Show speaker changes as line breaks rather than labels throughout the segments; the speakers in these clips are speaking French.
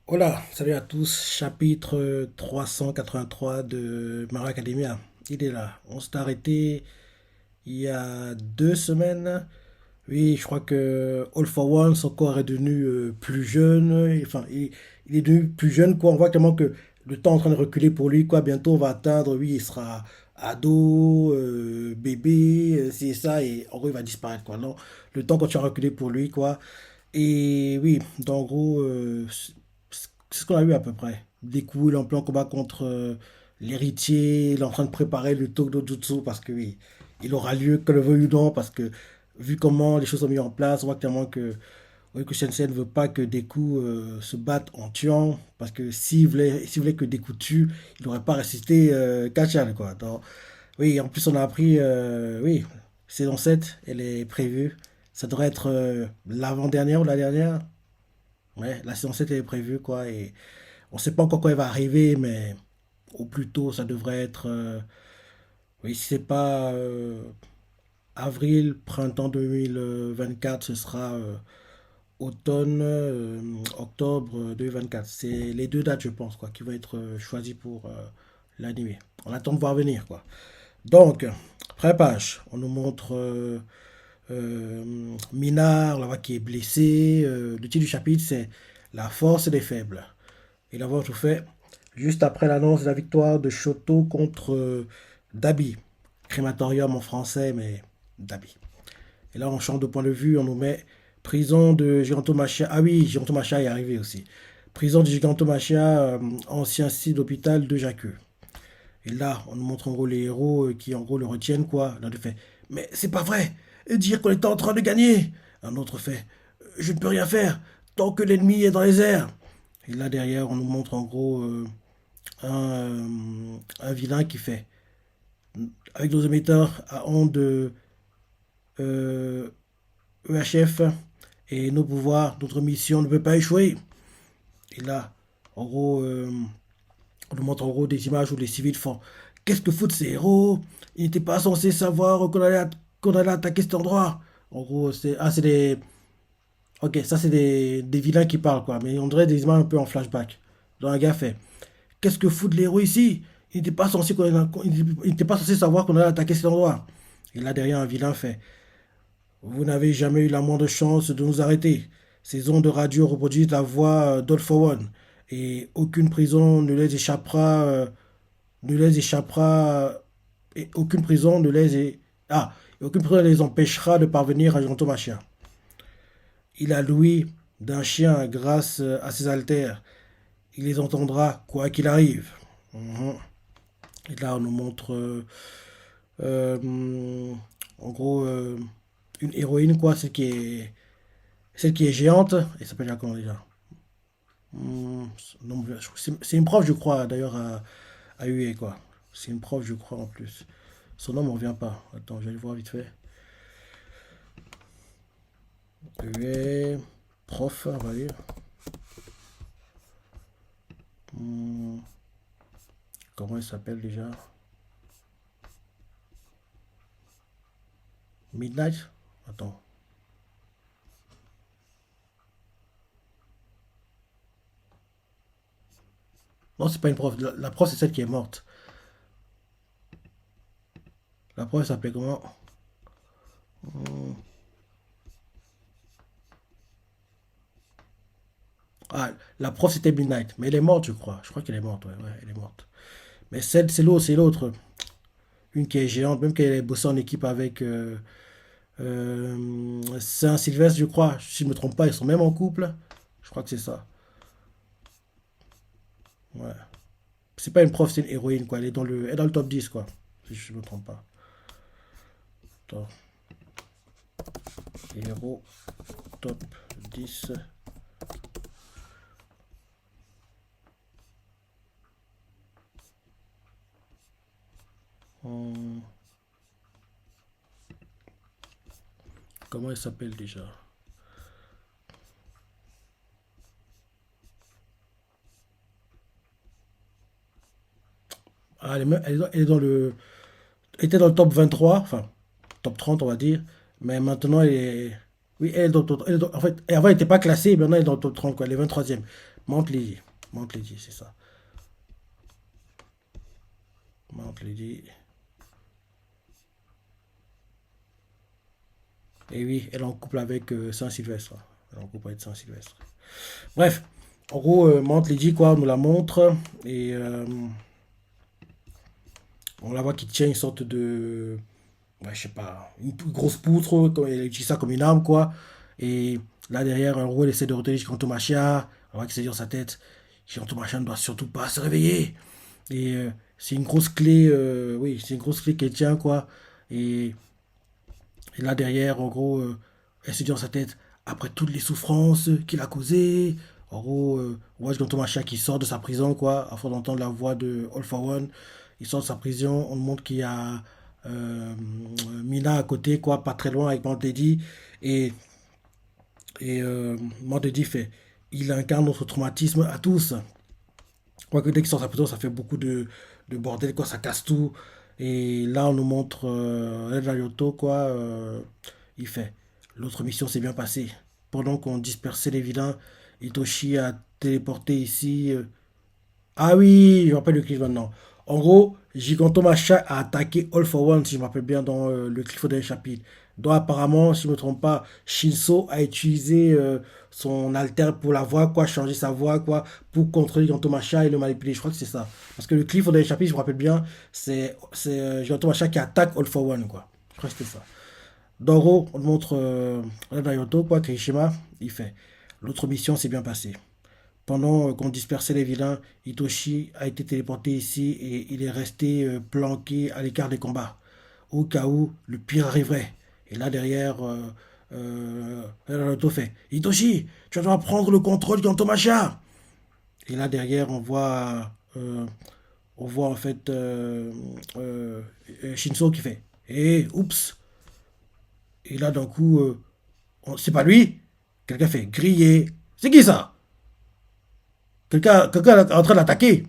Hola, salut à tous. Chapitre 383 de Mara Academia. Il est là. On s'est arrêté il y a 2 semaines. Oui, je crois que All for One, son corps est devenu plus jeune. Enfin, il est devenu plus jeune, quoi. On voit clairement que le temps est en train de reculer pour lui, quoi. Bientôt, on va atteindre, oui, il sera ado, bébé, c'est ça, et en gros, il va disparaître, quoi. Non, le temps continue à reculer pour lui, quoi. Et oui, en gros, c'est ce qu'on a eu à peu près. Des coups, il est en plein combat contre l'héritier, il est en train de préparer le Tokyo Jutsu parce que oui, il aura lieu, que le veuille ou non, parce que vu comment les choses sont mises en place, on voit clairement que, oui, que Sensei ne veut pas que Deku se batte en tuant, parce que s'il voulait que Deku tue, il n'aurait pas ressuscité Kachan, quoi. Donc, oui, en plus on a appris, oui, saison 7, elle est prévue. Ça devrait être l'avant-dernière ou la dernière. Ouais, la saison 7 est prévue, quoi, et on sait pas encore quand elle va arriver, mais au plus tôt, ça devrait être, oui, si c'est pas avril, printemps 2024, ce sera automne, octobre 2024. C'est les deux dates, je pense, quoi, qui vont être choisies pour l'animé. On attend de voir venir, quoi. Donc, pré-page, on nous montre Minard, là-bas, qui est blessé. Le titre du chapitre, c'est La force des faibles. Et l'avoir tout fait juste après l'annonce de la victoire de Shoto contre Dabi. Crématorium en français, mais Dabi. Et là, on change de point de vue, on nous met prison de Gigantomachia. Ah oui, Gigantomachia est arrivé aussi. Prison de Gigantomachia, ancien site d'hôpital de Jakku. Et là, on nous montre en gros les héros qui en gros le retiennent, quoi. L'un de fait, mais c'est pas vrai. Dire qu'on était en train de gagner. Un autre fait, je ne peux rien faire tant que l'ennemi est dans les airs. Et là derrière, on nous montre en gros un vilain qui fait, avec nos émetteurs à ondes euh, EHF et nos pouvoirs, notre mission ne peut pas échouer. Et là, en gros, on nous montre en gros des images où les civils font, qu'est-ce que foutent ces héros? Ils n'étaient pas censés savoir qu'on allait attaquer cet endroit. En gros, c'est des. Ok, ça c'est des vilains qui parlent, quoi. Mais on dirait des images un peu en flashback. Dans un gars fait, qu'est-ce que foutent les héros ici? Il n'était pas censé savoir qu'on allait attaquer cet endroit. Et là derrière, un vilain fait, vous n'avez jamais eu la moindre chance de nous arrêter. Ces ondes de radio reproduisent la voix d'All for One. Et aucune prison ne les échappera. Ne les échappera. Et aucune prison ne les. Ah, et aucune prison ne les empêchera de parvenir à Jantomachia. Il a l'ouïe d'un chien grâce à ses haltères. Il les entendra quoi qu'il arrive. Mhm. Et là, on nous montre euh, en gros une héroïne, quoi, celle qui est géante. Elle s'appelle comment déjà? Non, c'est une prof, je crois, d'ailleurs, à UE, quoi. C'est une prof, je crois, en plus. Son nom ne me revient pas. Attends, je vais le voir vite fait. UE, prof, on va dire. Hmm, comment elle s'appelle déjà? Midnight? Attends. Non, c'est pas une prof. La prof, c'est celle qui est morte. La prof, elle s'appelait comment? Hmm. Ah, la prof, c'était Midnight. Mais elle est morte, je crois. Je crois qu'elle est morte, ouais, ouais, elle est morte. Mais celle, c'est l'autre. Une qui est géante, même qu'elle est bossée en équipe avec Saint-Sylvestre, je crois. Si je ne me trompe pas, ils sont même en couple. Je crois que c'est ça. Ouais. C'est pas une prof, c'est une héroïne, quoi. Elle est dans le top 10, quoi. Si je ne me trompe pas. Attends. Héros top 10. Hum, comment elle s'appelle déjà? Ah, elle était dans le top 23, enfin, top 30, on va dire. Mais maintenant, elle est. Oui, elle est en fait, avant, elle n'était pas classée, maintenant, elle est dans le top 30, quoi. Elle est 23e. Mount Lady. Mount Lady, c'est ça. Mount Lady. Et oui, elle est en couple avec Saint-Sylvestre. Elle est en couple avec Saint-Sylvestre. Bref, en gros, Mount Lady, quoi, on nous la montre. Et on la voit qui tient une sorte de. Ouais, je sais pas. Une grosse poutre. Elle utilise ça comme une arme, quoi. Et là, derrière, en gros, elle essaie de retenir Gigantomachia. On voit qu'il s'est dit dans sa tête Gigantomachia ne doit surtout pas se réveiller. Et c'est une grosse clé. Oui, c'est une grosse clé qu'elle tient, quoi. Et Et là, derrière, en gros, elle se dit dans sa tête, après toutes les souffrances qu'il a causées, en gros, on voit Jean Thomas qui sort de sa prison, quoi, afin d'entendre la voix de All for One. Il sort de sa prison, on montre qu'il y a euh, Mina à côté, quoi, pas très loin avec Mandedi. Et, et Mandedi fait, il incarne notre traumatisme à tous. Quoique dès qu'il sort de sa prison, ça fait beaucoup de bordel, quoi, ça casse tout. Et là, on nous montre Red Ryoto, quoi. Il fait. L'autre mission s'est bien passée. Pendant qu'on dispersait les vilains, Itoshi a téléporté ici. Ah oui, je me rappelle le clip maintenant. En gros, Gigantomachia a attaqué All for One, si je me rappelle bien, dans le clip des chapitres. Donc apparemment, si je ne me trompe pas, Shinso a utilisé son alter pour la voix, quoi, changer sa voix, quoi, pour contrôler Gigantomachia et le manipuler. Je crois que c'est ça. Parce que le clip des chapitres, je me rappelle bien, c'est Gigantomachia qui attaque All for One, quoi. Je crois que c'était ça. Doro, on montre Naruto, quoi, Kirishima, il fait. L'autre mission s'est bien passée. Pendant qu'on dispersait les vilains, Hitoshi a été téléporté ici et il est resté planqué à l'écart des combats, au cas où le pire arriverait. Et là derrière, Naruto fait Hitoshi, tu dois prendre le contrôle d'Antomacha. Et là derrière, on voit en fait Shinso qui fait oups. Et là d'un coup, c'est pas lui. Quelqu'un fait griller. C'est qui ça? Quelqu'un est en train d'attaquer.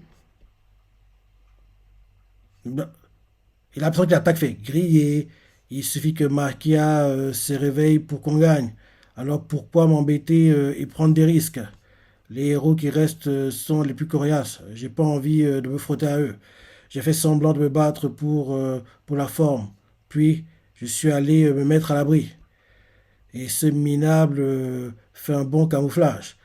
Il a l'impression que l'attaque fait griller. Il suffit que Makia se réveille pour qu'on gagne. Alors pourquoi m'embêter et prendre des risques? Les héros qui restent sont les plus coriaces. J'ai pas envie de me frotter à eux. J'ai fait semblant de me battre pour la forme. Puis, je suis allé me mettre à l'abri. Et ce minable fait un bon camouflage.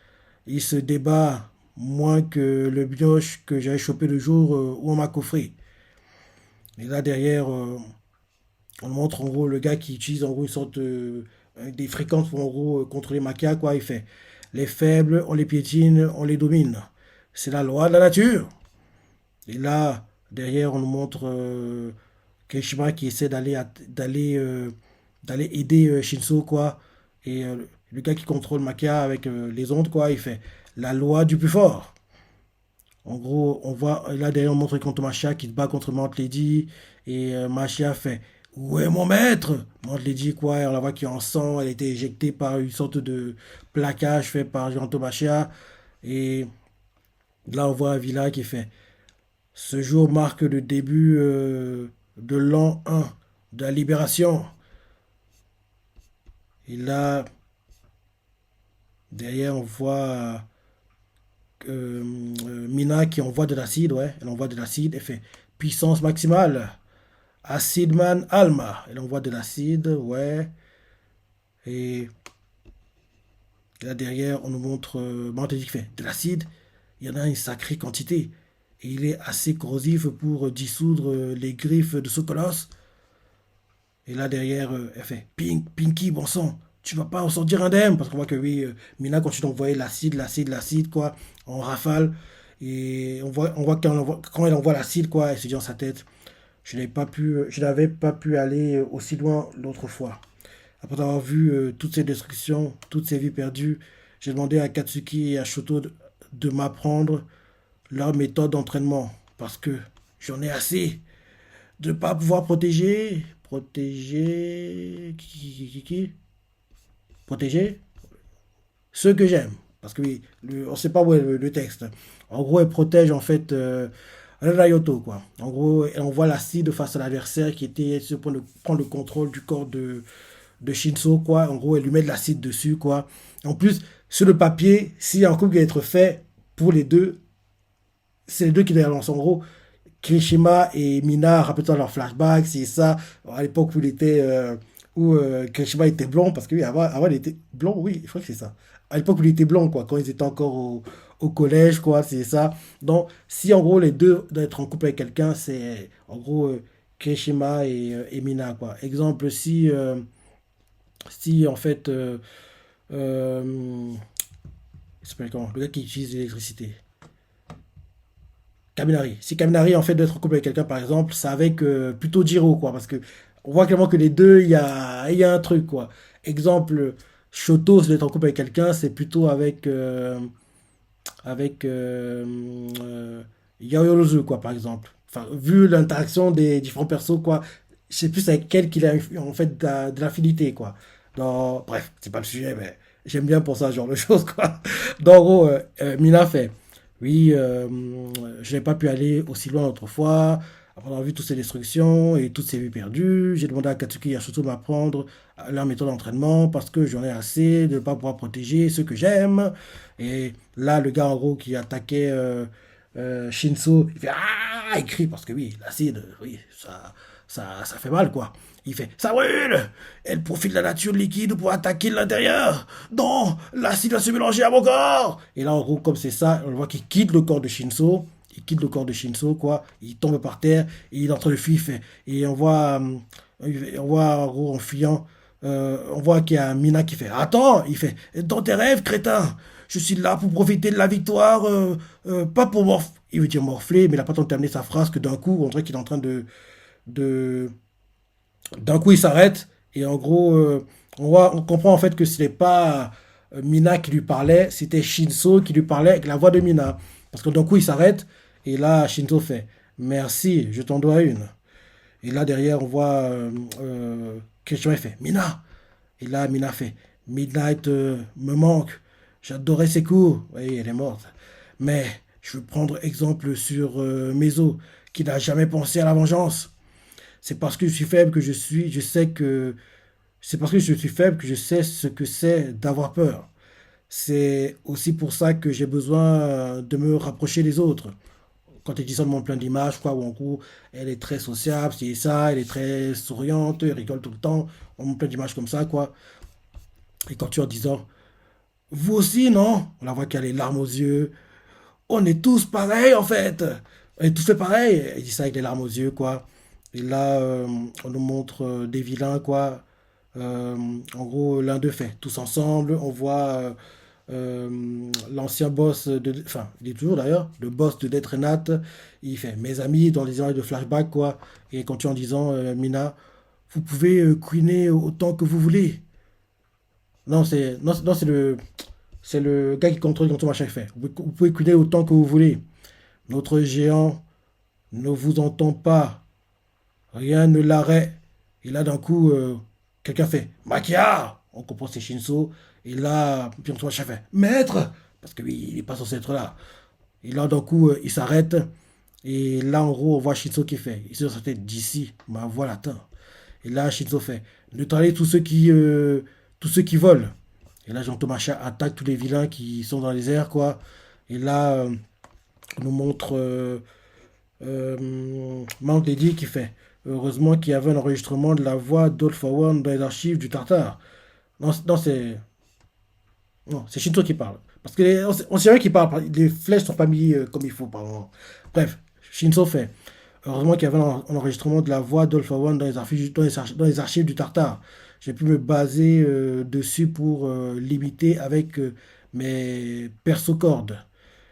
Il se débat moins que le bioche que j'avais chopé le jour où on m'a coffré. Et là derrière, on montre en gros le gars qui utilise en gros une sorte des fréquences pour en gros contrôler Makia, quoi. Il fait les faibles, on les piétine, on les domine. C'est la loi de la nature. Et là, derrière, on nous montre Kirishima qui essaie d'aller aider Shinso, quoi. Et le gars qui contrôle Makia avec les ondes, quoi, il fait la loi du plus fort. En gros, on voit, là derrière, on montre contre Machia qui se bat contre Mount Lady. Et Machia fait où est mon maître? Mount Lady, quoi, on la voit qui est en sang. Elle a été éjectée par une sorte de plaquage fait par Giganto Machia. Et là, on voit Villa qui fait ce jour marque le début de l'an 1 de la libération. Et là, derrière, on voit Mina qui envoie de l'acide, ouais, elle envoie de l'acide, elle fait puissance maximale. Acid Man Alma, elle envoie de l'acide, ouais. Et là derrière, on nous montre Mantedi qui fait de l'acide, il y en a une sacrée quantité. Et il est assez corrosif pour dissoudre les griffes de ce colosse. Et là derrière, elle fait Pinky, bon sang, tu vas pas en sortir indemne. Parce qu'on voit que oui, Mina continue d'envoyer l'acide, quoi, en rafale. Et on voit quand elle envoie l'acide, quoi, elle se dit dans sa tête, je n'avais pas pu aller aussi loin l'autre fois. Après avoir vu toutes ces destructions, toutes ces vies perdues, j'ai demandé à Katsuki et à Shoto de m'apprendre leur méthode d'entraînement. Parce que j'en ai assez de ne pas pouvoir protéger protéger ceux que j'aime. Parce que oui, on ne sait pas où est le texte. En gros, elle protège en fait Rayoto, quoi. En gros, elle envoie l'acide face à l'adversaire qui était sur le point de prendre le contrôle du corps de Shinso, quoi. En gros, elle lui met de l'acide dessus, quoi. En plus, sur le papier, s'il y a un coup qui va être fait, pour les deux, c'est les deux qui les relancent. En gros, Kirishima et Mina, rappelle-toi leur flashback, c'est ça, à l'époque où il était, Kirishima était blond, parce que oui, avant il était blond, oui, je crois que c'est ça. À l'époque où il était blond, quoi, quand ils étaient encore au collège, quoi, c'est ça. Donc, si en gros les deux doivent être en couple avec quelqu'un, c'est en gros Kirishima et Mina, quoi. Exemple, si en fait, euh, il s'appelle comment? Le gars qui utilise l'électricité. Kaminari. Si Kaminari en fait doit être en couple avec quelqu'un par exemple, c'est avec plutôt Jiro quoi, parce que on voit clairement que les deux, il y a un truc quoi. Exemple, Shoto, si doit être en couple avec quelqu'un, c'est plutôt avec Yaoyorozu quoi par exemple. Enfin, vu l'interaction des différents persos quoi, c'est plus avec quel qu'il a en fait de l'affinité quoi. Bref, c'est pas le sujet, mais j'aime bien pour ça ce genre de choses quoi. Donc, en gros, Mina fait. Oui, je n'ai pas pu aller aussi loin autrefois, après avoir vu toutes ces destructions et toutes ces vies perdues. J'ai demandé à Katsuki et à Shoto de m'apprendre leur méthode d'entraînement parce que j'en ai assez de ne pas pouvoir protéger ceux que j'aime. Et là, le gars en gros qui attaquait Shinso, il fait Ah! Il crie parce que oui, l'acide, oui, ça fait mal quoi. Il fait Ça brûle! Elle profite de la nature liquide pour attaquer l'intérieur! Non! L'acide va se mélanger à mon corps! Et là, en gros, comme c'est ça, on voit qu'il quitte le corps de Shinso. Il quitte le corps de Shinso, quoi. Il tombe par terre et il est en train de fuir. Et on voit en gros, en fuyant, on voit qu'il y a Mina qui fait Attends! Il fait Dans tes rêves, crétin! Je suis là pour profiter de la victoire, pas pour morfler. Il veut dire morfler, mais il n'a pas le temps de terminer sa phrase que d'un coup, on dirait qu'il est en train de, d'un coup, il s'arrête et en gros, on comprend en fait que ce n'est pas Mina qui lui parlait, c'était Shinso qui lui parlait avec la voix de Mina. Parce que d'un coup, il s'arrête et là, Shinso fait Merci, je t'en dois une. Et là, derrière, on voit Kirishima fait Mina. Et là, Mina fait Midnight me manque. J'adorais ses cours. Oui, elle est morte. Mais je veux prendre exemple sur Mezo, qui n'a jamais pensé à la vengeance. C'est parce que je suis faible que je sais que, c'est parce que je suis faible que je sais ce que c'est d'avoir peur. C'est aussi pour ça que j'ai besoin de me rapprocher des autres. Quand elle dit ça de mon plein d'images, quoi, où en gros, elle est très sociable, c'est ça, elle est très souriante, elle rigole tout le temps, on montre plein d'images comme ça, quoi. Et quand tu es en disant, vous aussi, non? On la voit qu'elle a les larmes aux yeux. On est tous pareils, en fait. On est tous fait pareil. Elle dit ça avec les larmes aux yeux, quoi. Et là, on nous montre des vilains, quoi. Euh, En gros, l'un d'eux fait tous ensemble. On voit l'ancien boss enfin, il est toujours d'ailleurs, le boss de Death Renate. Il fait mes amis dans les images de flashback, quoi. Et quand tu es en disant, Mina, vous pouvez couiner autant que vous voulez. Non, non, c'est le gars qui contrôle quand ton machin fait. Vous pouvez couiner autant que vous voulez. Notre géant ne vous entend pas. Rien ne l'arrête. Et là, d'un coup, quelqu'un fait Makia! On comprend que c'est Shinso. Et là, puis on machin fait Maître! Parce que oui, il n'est pas censé être là. Et là, d'un coup, il s'arrête. Et là, en gros, on voit Shinso qui fait. Il se dans sa tête d'ici, ma voix l'atteint. Et là, Shinzo fait neutraliser tous ceux qui volent. Et là, Jean Thomas attaque tous les vilains qui sont dans les airs, quoi. Et là, on nous montre Mount Lady qui fait. Heureusement qu'il y avait un enregistrement de la voix d'All for One dans les archives du Tartare. Non, non, c'est Shinzo qui parle. Parce que on sait rien qui parle. Les flèches sont pas mises comme il faut, par. Bref, Shinzo fait. Heureusement qu'il y avait un enregistrement de la voix d'Alpha One dans les archives du Tartare. J'ai pu me baser dessus pour limiter avec mes persocordes.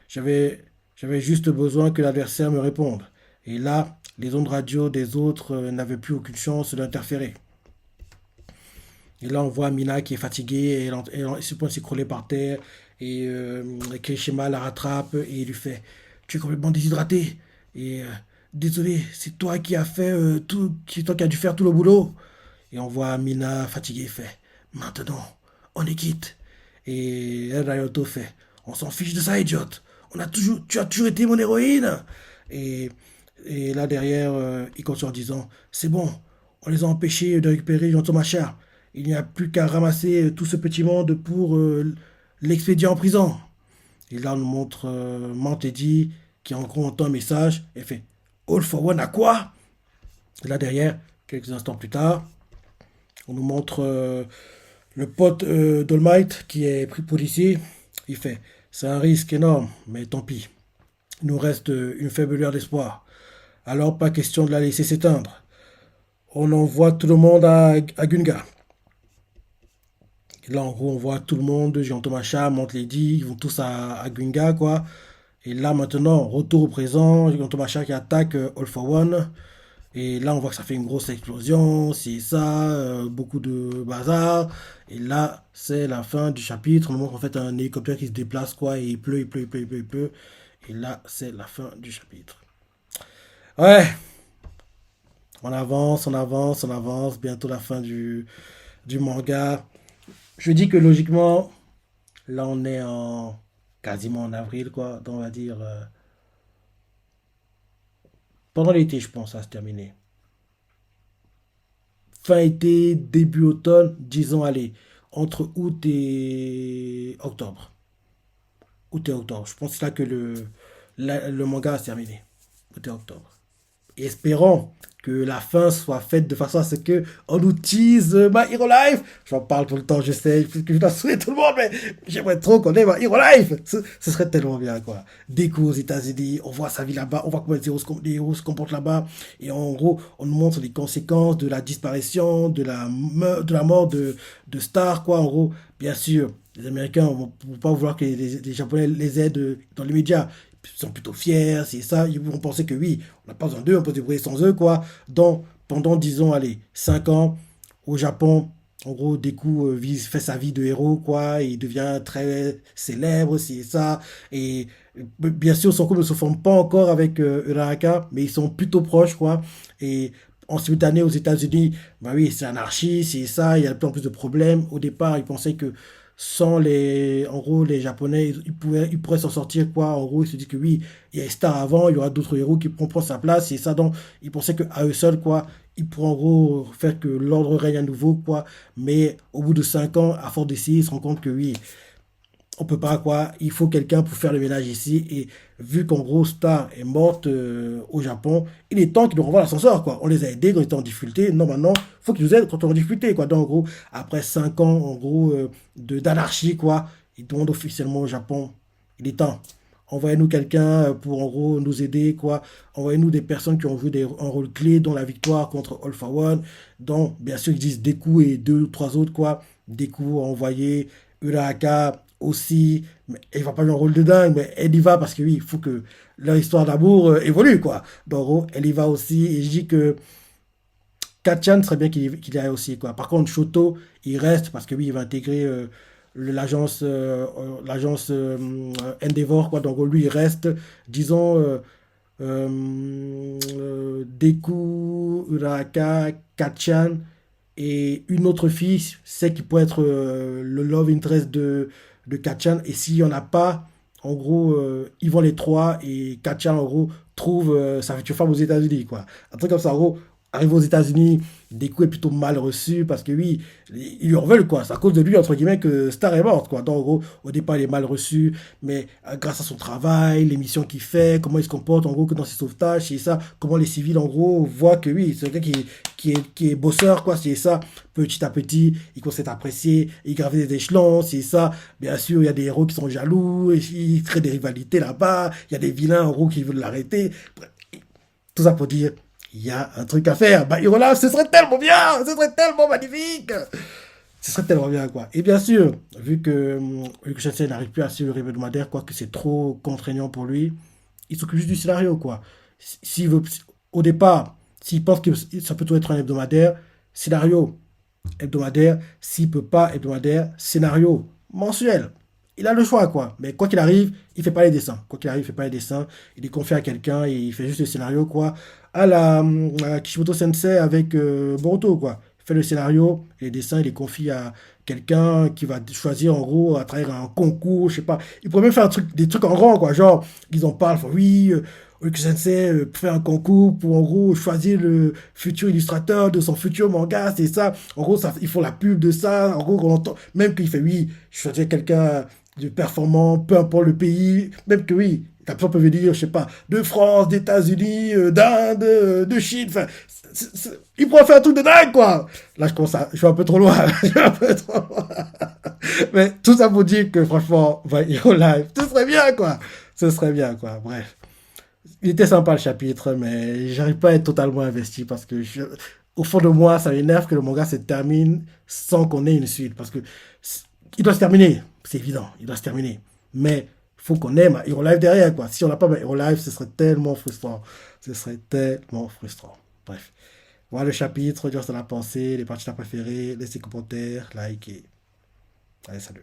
J'avais, j'avais juste besoin que l'adversaire me réponde. Et là, les ondes radio des autres n'avaient plus aucune chance d'interférer. Et là, on voit Mina qui est fatiguée, et se point de s'écrouler par terre. Et Kirishima la rattrape et il lui fait Tu es complètement déshydraté. Et désolé, c'est toi qui as fait tout, c'est toi qui as dû faire tout le boulot. Et on voit Mina fatiguée fait Maintenant, on est quitte. Et Ryoto fait On s'en fiche de ça, idiote. Tu as toujours été mon héroïne. Et, et là derrière, il continue en disant C'est bon, on les a empêchés de récupérer Yantomacha. Il n'y a plus qu'à ramasser tout ce petit monde pour l'expédier en prison. Et là, on nous montre Mantedi qui en gros entend un message et fait All for One à quoi? Et là derrière, quelques instants plus tard, on nous montre le pote d'All qui est pris policier. Il fait c'est un risque énorme, mais tant pis. Il nous reste une faible lueur d'espoir. Alors, pas question de la laisser s'éteindre. On envoie tout le monde à Gunga. Et là, en gros, on voit tout le monde, Jean Thomas Cham, Lady, ils vont tous à Gunga, quoi. Et là, maintenant, retour au présent, Jean Thomas Cham qui attaque All for One. Et là, on voit que ça fait une grosse explosion, c'est ça, beaucoup de bazar. Et là, c'est la fin du chapitre. On montre en fait un hélicoptère qui se déplace, quoi, et il pleut, il pleut, il pleut, il pleut, il pleut. Et là, c'est la fin du chapitre. Ouais, on avance, on avance, on avance. Bientôt la fin du manga. Je dis que logiquement, là, on est quasiment en avril, quoi. Donc, on va dire, pendant l'été, je pense, ça va se terminer. Fin été, début automne, disons, allez, entre août et octobre. Août et octobre. Je pense que c'est là que le manga va se terminer. Août et octobre. Et espérons que la fin soit faite de façon à ce que on nous tease My Hero Life. J'en parle tout le temps, je sais, que je dois souhaiter tout le monde, mais j'aimerais trop qu'on ait My Hero Life. Ce serait tellement bien, quoi. Dès qu'aux États-Unis, on voit sa vie là-bas, on voit comment les héros se comportent là-bas, et en gros, on nous montre les conséquences de la disparition, de la mort de Star, quoi. En gros, bien sûr, les Américains vont pas vouloir que les Japonais les aident dans les médias. Ils sont plutôt fiers, c'est ça. Ils vont penser que oui, on n'a pas besoin d'eux, on peut se débrouiller sans eux, quoi. Donc, pendant, disons, allez, 5 ans, au Japon, en gros, Deku fait sa vie de héros, quoi. Et il devient très célèbre, c'est ça. Et bien sûr, son couple ne se forme pas encore avec Uraraka, mais ils sont plutôt proches, quoi. Et en simultané aux États-Unis, bah oui, c'est anarchie, c'est ça, il y a de plus en plus de problèmes. Au départ, ils pensaient que sans en gros, les Japonais, ils pourraient s'en sortir, quoi. En gros, ils se disent que oui, il y a Star avant, il y aura d'autres héros qui pourront prendre sa place, et ça, donc, ils pensaient qu'à eux seuls, quoi, ils pourraient en gros faire que l'ordre règne à nouveau, quoi. Mais au bout de 5 ans, à force d'essayer, ils se rendent compte que oui, on peut pas, quoi. Il faut quelqu'un pour faire le ménage ici. Et vu qu'en gros, Star est morte au Japon, il est temps qu'ils nous renvoient l'ascenseur, quoi. On les a aidés quand ils étaient en difficulté. Non, maintenant, il faut qu'ils nous aident quand on est en difficulté, quoi. Donc, en gros, après 5 ans, en gros, d'anarchie, quoi, ils demandent officiellement au Japon, il est temps. Envoyez-nous quelqu'un pour, en gros, nous aider, quoi. Envoyez-nous des personnes qui ont joué un rôle clé dans la victoire contre All for One. Donc, bien sûr, ils disent Deku et deux ou trois autres, quoi. Deku a envoyé Uraraka aussi, mais elle va pas jouer un rôle de dingue, mais elle y va parce que oui, il faut que leur histoire d'amour évolue, quoi. Donc, en gros, elle y va aussi, et je dis que Kachan serait bien qu'il y aille aussi, quoi. Par contre, Shoto, il reste parce que oui, il va intégrer l'agence Endeavor, quoi. Donc, lui, il reste, disons, Deku, Uraraka, Kachan, et une autre fille, c'est qui pourrait être le love interest de Kachan. Et s'il n'y en a pas, en gros, ils vont les trois et Kachan, en gros, trouve sa future femme aux États-Unis, quoi. Un truc comme ça, en gros, arrive aux États-Unis, Deku est plutôt mal reçu parce que oui, ils lui en veulent, quoi. C'est à cause de lui, entre guillemets, que Star est morte, quoi. Donc, en gros, au départ, il est mal reçu, mais grâce à son travail, les missions qu'il fait, comment il se comporte, en gros, que dans ses sauvetages, c'est ça, comment les civils, en gros, voient que oui, c'est quelqu'un qui est bosseur, quoi, c'est ça. Petit à petit, il commence à être apprécié, il gravit des échelons, c'est ça. Bien sûr, il y a des héros qui sont jaloux, et ils créent des rivalités là-bas, il y a des vilains, en gros, qui veulent l'arrêter. Tout ça pour dire, il y a un truc à faire. Bah, et voilà, ce serait tellement bien, ce serait tellement magnifique. Ce serait tellement bien, quoi. Et bien sûr, vu que Sensei n'arrive plus à suivre le hebdomadaire, quoi, que c'est trop contraignant pour lui, il s'occupe juste du scénario, quoi. S'il veut, au départ, s'il pense que ça peut tout être un hebdomadaire, scénario hebdomadaire. S'il peut pas hebdomadaire, scénario mensuel. Il a le choix, quoi. Mais quoi qu'il arrive, il fait pas les dessins. Quoi qu'il arrive, il fait pas les dessins. Il est confié à quelqu'un et il fait juste le scénario, quoi. À Kishimoto Sensei avec Boruto, quoi. Il fait le scénario et les dessins, il les confie à quelqu'un qui va choisir, en gros, à travers un concours, je sais pas. Il pourrait même faire des trucs en grand, quoi. Genre, ils en parlent, oui, Riku Sensei fait un concours pour, en gros, choisir le futur illustrateur de son futur manga, c'est ça. En gros, ça, ils font la pub de ça. En gros, on entend, même qu'il fait, oui, je choisis quelqu'un du performant, peu importe le pays, même que oui, la personne peut venir, je sais pas, de France, d'États-Unis, d'Inde, de Chine, enfin, il pourrait faire un truc de dingue, quoi. Là, je commence à, je suis un peu trop loin, je suis un peu trop loin. Mais tout ça pour dire que franchement, Hero Live, ce serait bien, quoi. Ce serait bien, quoi. Bref. Il était sympa le chapitre, mais j'arrive pas à être totalement investi parce que au fond de moi, ça m'énerve que le manga se termine sans qu'on ait une suite. Parce que il doit se terminer, c'est évident, il doit se terminer. Mais il faut qu'on aime Hero Live derrière, quoi. Si on n'a pas Hero Live, ce serait tellement frustrant. Ce serait tellement frustrant. Bref. Voilà le chapitre, dire ce qu'on a pensé, les parties préférées, laissez commentaires, like et... Allez, salut.